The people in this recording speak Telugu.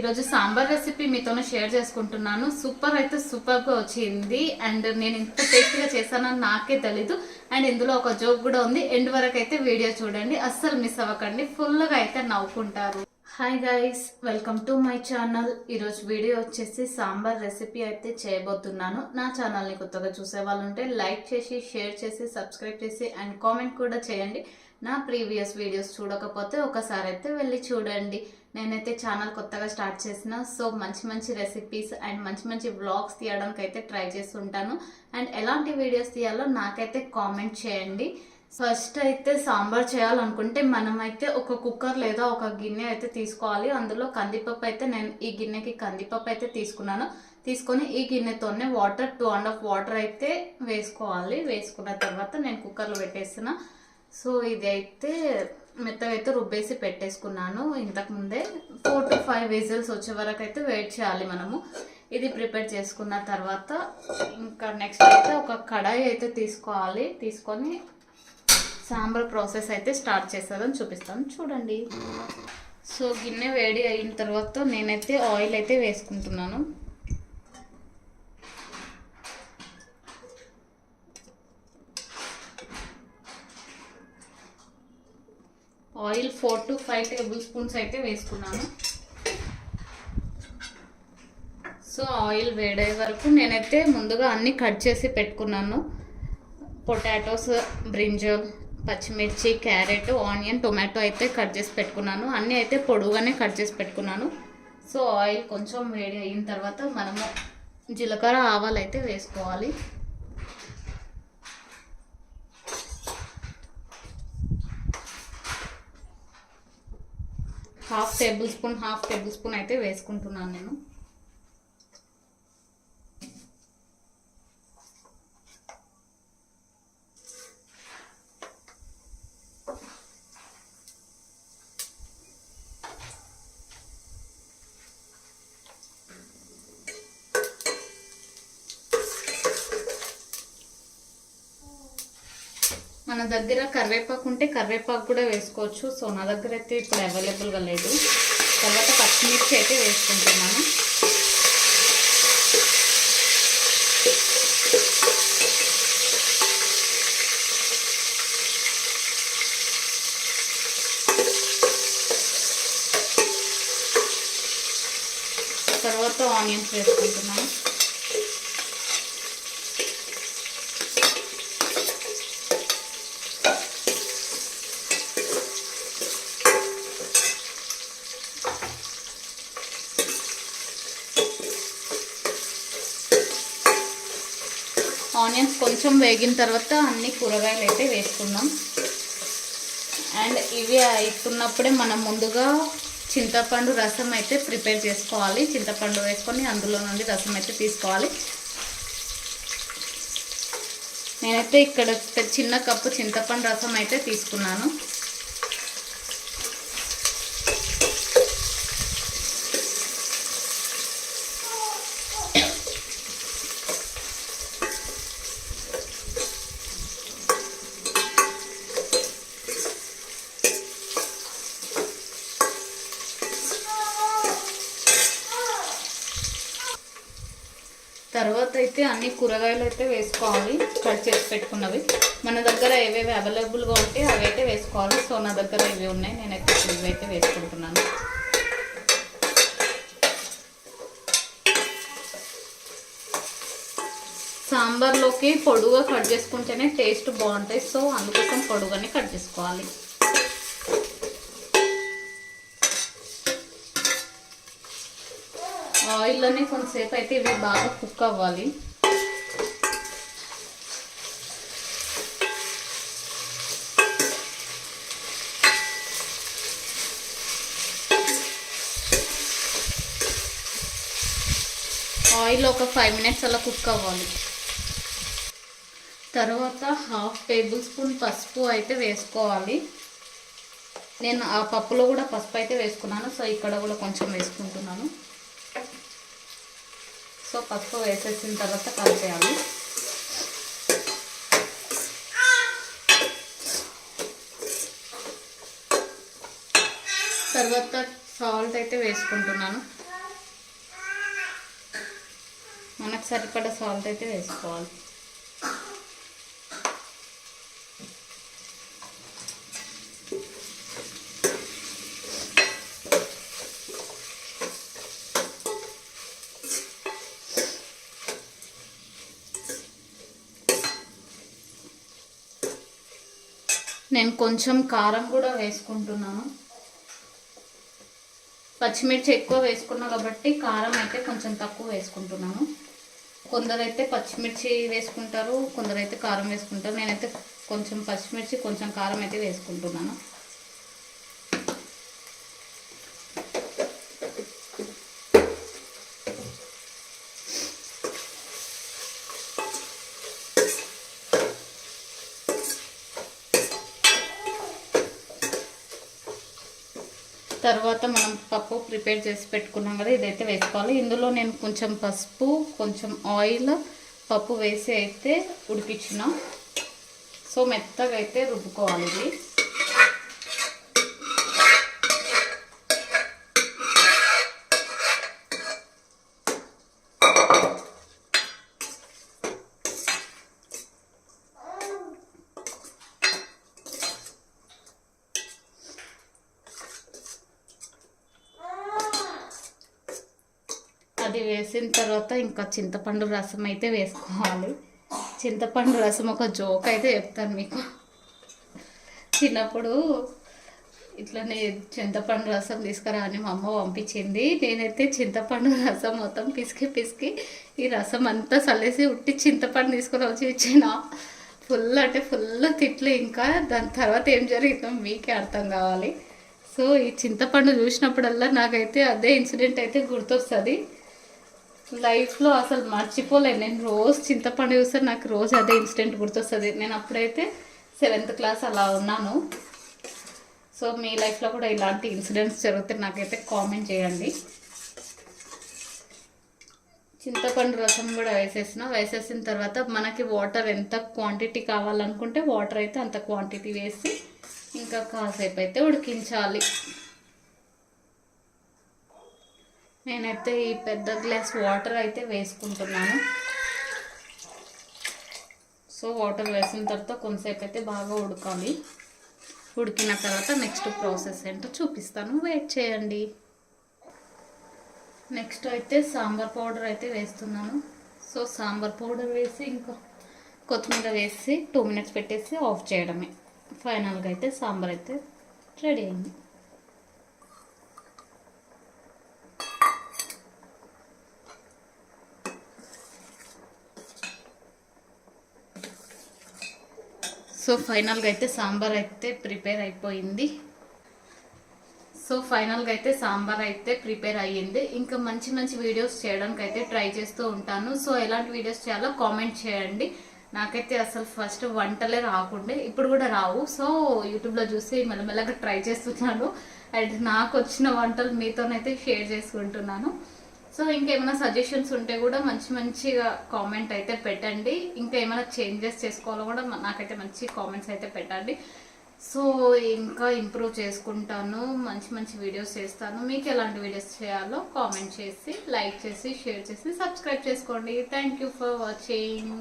ఈరోజు సాంబార్ రెసిపీ మీతోనే షేర్ చేసుకుంటున్నాను. సూపర్ అయితే సూపర్గా వచ్చింది. అండ్ నేను ఇంత టేస్టీగా చేశానని నాకే తెలీదు. అండ్ ఇందులో ఒక జోక్ కూడా ఉంది. ఎండ్ వరకు అయితే వీడియో చూడండి, అస్సలు మిస్ అవ్వకండి. ఫుల్గా అయితే నవ్వుకుంటారు. Hi guys, welcome to my channel. ఈరోజు వీడియో వచ్చేసి సాంబార్ రెసిపీ అయితే చేయబోతున్నాను. నా ఛానల్ని కొత్తగా చూసే వాళ్ళు ఉంటే లైక్ చేసి, షేర్ చేసి, సబ్స్క్రైబ్ చేసి అండ్ కామెంట్ కూడా చేయండి. నా ప్రీవియస్ వీడియోస్ చూడకపోతే ఒకసారి అయితే వెళ్ళి చూడండి. నేనైతే ఛానల్ కొత్తగా స్టార్ట్ చేసిన, సో మంచి మంచి రెసిపీస్ అండ్ మంచి మంచి వ్లాగ్స్ తీయడానికి అయితే ట్రై చేస్తుంటాను. అండ్ ఎలాంటి వీడియోస్ తీయాలో నాకైతే కామెంట్ చేయండి. ఫస్ట్ అయితే సాంబార్ చేయాలనుకుంటే మనమైతే ఒక కుక్కర్ లేదా ఒక గిన్నె అయితే తీసుకోవాలి. అందులో కందిపప్పు అయితే నేను ఈ గిన్నెకి కందిపప్పు అయితే తీసుకొని ఈ గిన్నెతోనే వాటర్ 2.5 వాటర్ అయితే వేసుకోవాలి. వేసుకున్న తర్వాత నేను కుక్కర్లో పెట్టేస్తున్నా. సో ఇది అయితే మెత్తగా అయితే రుబ్బేసి పెట్టేసుకున్నాను. ఇంతకుముందే 4 to 5 విజిల్స్ వచ్చే వరకు అయితే వెయిట్ చేయాలి మనము. ఇది ప్రిపేర్ చేసుకున్న తర్వాత ఇంకా నెక్స్ట్ అయితే ఒక కడాయి అయితే తీసుకోవాలి. తీసుకొని సాంబార్ ప్రాసెస్ అయితే స్టార్ట్ చేస్తుందని చూపిస్తాను, చూడండి. సో గిన్నె వేడి అయిన తర్వాత నేనైతే ఆయిల్ అయితే వేసుకుంటున్నాను. ఆయిల్ 4 to 5 టేబుల్ స్పూన్స్ అయితే వేసుకున్నాను. సో ఆయిల్ వేడయ్యే వరకు నేనైతే ముందుగా అన్నీ కట్ చేసి పెట్టుకున్నాను. పొటాటోస్, బ్రింజల్, పచ్చిమిర్చి, క్యారెట్, ఆనియన్, టొమాటో అయితే కట్ చేసి పెట్టుకున్నాను. అన్నీ అయితే పొడుగానే కట్ చేసి పెట్టుకున్నాను. సో ఆయిల్ కొంచెం వేడి అయిన తర్వాత మనము జీలకర్ర, ఆవాలు అయితే వేసుకోవాలి. హాఫ్ టేబుల్ స్పూన్ అయితే వేసుకుంటున్నాను నేను. మన దగ్గర కరివేపాకు ఉంటే కరివేపాకు కూడా వేసుకోవచ్చు. సో నా దగ్గర అయితే ఇప్పుడు అవైలబుల్గా లేదు. తర్వాత పచ్చిమిర్చి అయితే వేసుకుంటున్నాను. తర్వాత ఆనియన్స్ వేసుకుంటున్నాను. ఆనియన్స్ కొంచెం వేగిన తర్వాత అన్ని కూరగాయలు అయితే వేసుకుందాం. అండ్ ఇవి అవుతున్నప్పుడే మనం ముందుగా చింతపండు రసం అయితే ప్రిపేర్ చేసుకోవాలి. చింతపండు వేసుకొని అందులో నుండి రసం అయితే తీసుకోవాలి. నేనైతే ఇక్కడ చిన్న కప్పు చింతపండు రసం అయితే తీసుకున్నాను. తర్వాత అయితే అన్ని కూరగాయలు అయితే వేసుకోవాలి, కట్ చేసి పెట్టుకున్నవి. మన దగ్గర ఏవేవి అవైలబుల్గా ఉంటే అవి అయితే వేసుకోవాలి. సో నా దగ్గర ఇవి ఉన్నాయి, నేనైతే ఇవి అయితే వేసుకుంటున్నాను. సాంబార్లోకి పొడుగా కట్ చేసుకుంటేనే టేస్ట్ బాగుంటాయి. సో అందుకోసం పొడుగానే కట్ చేసుకోవాలి. ఆయిల్లోనే కొంతసేపు అయితే ఇవి బాగా కుక్ అవ్వాలి. ఆయిల్ ఒక 5 మినిట్స్ అలా కుక్ అవ్వాలి. తర్వాత హాఫ్ టేబుల్ స్పూన్ పసుపు అయితే వేసుకోవాలి. నేను ఆ పప్పులో కూడా పసుపు అయితే వేసుకున్నాను. సో ఇక్కడ కూడా కొంచెం వేసుకుంటున్నాను. సో పసుపు వేసేసిన తర్వాత కలిపేయాలి. తర్వాత సాల్ట్ అయితే వేసుకుంటున్నాను. మనకు సరిపడా సాల్ట్ అయితే వేసుకోవాలి. నేను కొంచెం కారం కూడా వేసుకుంటున్నాను. పచ్చిమిర్చి ఎక్కువ వేసుకున్నా కాబట్టి కారం అయితే కొంచెం తక్కువ వేసుకుంటున్నాను. కొందరైతే పచ్చిమిర్చి వేసుకుంటారు, కొందరైతే కారం వేసుకుంటారు. నేనైతే కొంచెం పచ్చిమిర్చి కొంచెం కారం అయితే వేసుకుంటున్నాను. తర్వాత మనం పప్పు ప్రిపేర్ చేసి పెట్టుకున్నాం కదా, ఇదైతే వేసుకోవాలి. ఇందులో నేను కొంచెం పసుపు, కొంచెం ఆయిల్, పప్పు వేసి అయితే ఉడికించిన. సో మెత్తగా అయితే రుబ్బుకోవాలి ఇది. అది వేసిన తర్వాత ఇంకా చింతపండు రసం అయితే వేసుకోవాలి. చింతపండు రసం ఒక జోక్ అయితే చెప్తాను మీకు. చిన్నప్పుడు ఇట్లనే చింతపండు రసం తీసుకురా అని మా అమ్మ పంపించింది. నేనైతే చింతపండు రసం మొత్తం పిసికి ఈ రసం అంతా చల్లేసి ఉట్టి చింతపండు తీసుకొని వచ్చి ఇచ్చిన. ఫుల్ అంటే ఫుల్ తిట్లు. ఇంకా దాని తర్వాత ఏం జరిగిందో మీకే అర్థం కావాలి. సో ఈ చింతపండు చూసినప్పుడల్లా నాకైతే అదే ఇన్సిడెంట్ అయితే గుర్తొస్తుంది. లైఫ్లో అసలు మర్చిపోలేను. నేను రోజు చింతపండు చూస్తే నాకు రోజు అదే ఇన్సిడెంట్ గుర్తొస్తుంది. నేను అప్పుడైతే 7th క్లాస్ అలా ఉన్నాను. సో మీ లైఫ్లో కూడా ఇలాంటి ఇన్సిడెంట్స్ జరిగితే నాకైతే కామెంట్ చేయండి. చింతపండు రసం కూడా వేసేసిన తర్వాత మనకి వాటర్ ఎంత క్వాంటిటీ కావాలనుకుంటే వాటర్ అయితే అంత క్వాంటిటీ వేసి ఇంకా కాసేపు అయితే ఉడికించాలి. నేనైతే ఈ పెద్ద గ్లాస్ వాటర్ అయితే వేసుకుంటున్నాను. సో వాటర్ వేసిన తర్వాత కొంతసేపు అయితే బాగా ఉడకాలి. ఉడికిన తర్వాత నెక్స్ట్ ప్రాసెస్ ఏంటో చూపిస్తాను, వెయిట్ చేయండి. నెక్స్ట్ అయితే సాంబార్ పౌడర్ అయితే వేస్తున్నాను. సో సాంబార్ పౌడర్ వేసి ఇంకా కొత్తిమీర వేసి 2 minutes పెట్టేసి ఆఫ్ చేయడమే. ఫైనల్గా అయితే సాంబార్ అయితే రెడీ అయింది. సో ఫైనల్గా అయితే సాంబార్ అయితే ప్రిపేర్ అయిపోయింది. ఇంకా మంచి మంచి వీడియోస్ చేయడానికి అయితే ట్రై చేస్తూ ఉంటాను. సో ఎలాంటి వీడియోస్ చేయాలో కామెంట్ చేయండి. నాకైతే అసలు ఫస్ట్ వంటలే రాకుండే, ఇప్పుడు కూడా రావు. సో యూట్యూబ్లో చూసి మెల్లమెల్లగా ట్రై చేస్తున్నాను. అండ్ నాకు వచ్చిన వంటలు మీతోనైతే షేర్ చేసుకుంటున్నాను. సో ఇంకేమైనా సజెషన్స్ ఉంటే కూడా మంచిగా కామెంట్ అయితే పెట్టండి. ఇంకా ఏమైనా చేంజెస్ చేసుకోవాలో కూడా నాకైతే మంచి కామెంట్స్ అయితే పెట్టండి. సో ఇంకా ఇంప్రూవ్ చేసుకుంటాను, మంచి వీడియోస్ చేస్తాను. మీకు ఎలాంటి వీడియోస్ చేయాలో కామెంట్ చేసి, లైక్ చేసి, షేర్ చేసి, సబ్స్క్రైబ్ చేసుకోండి. Thank you for watching.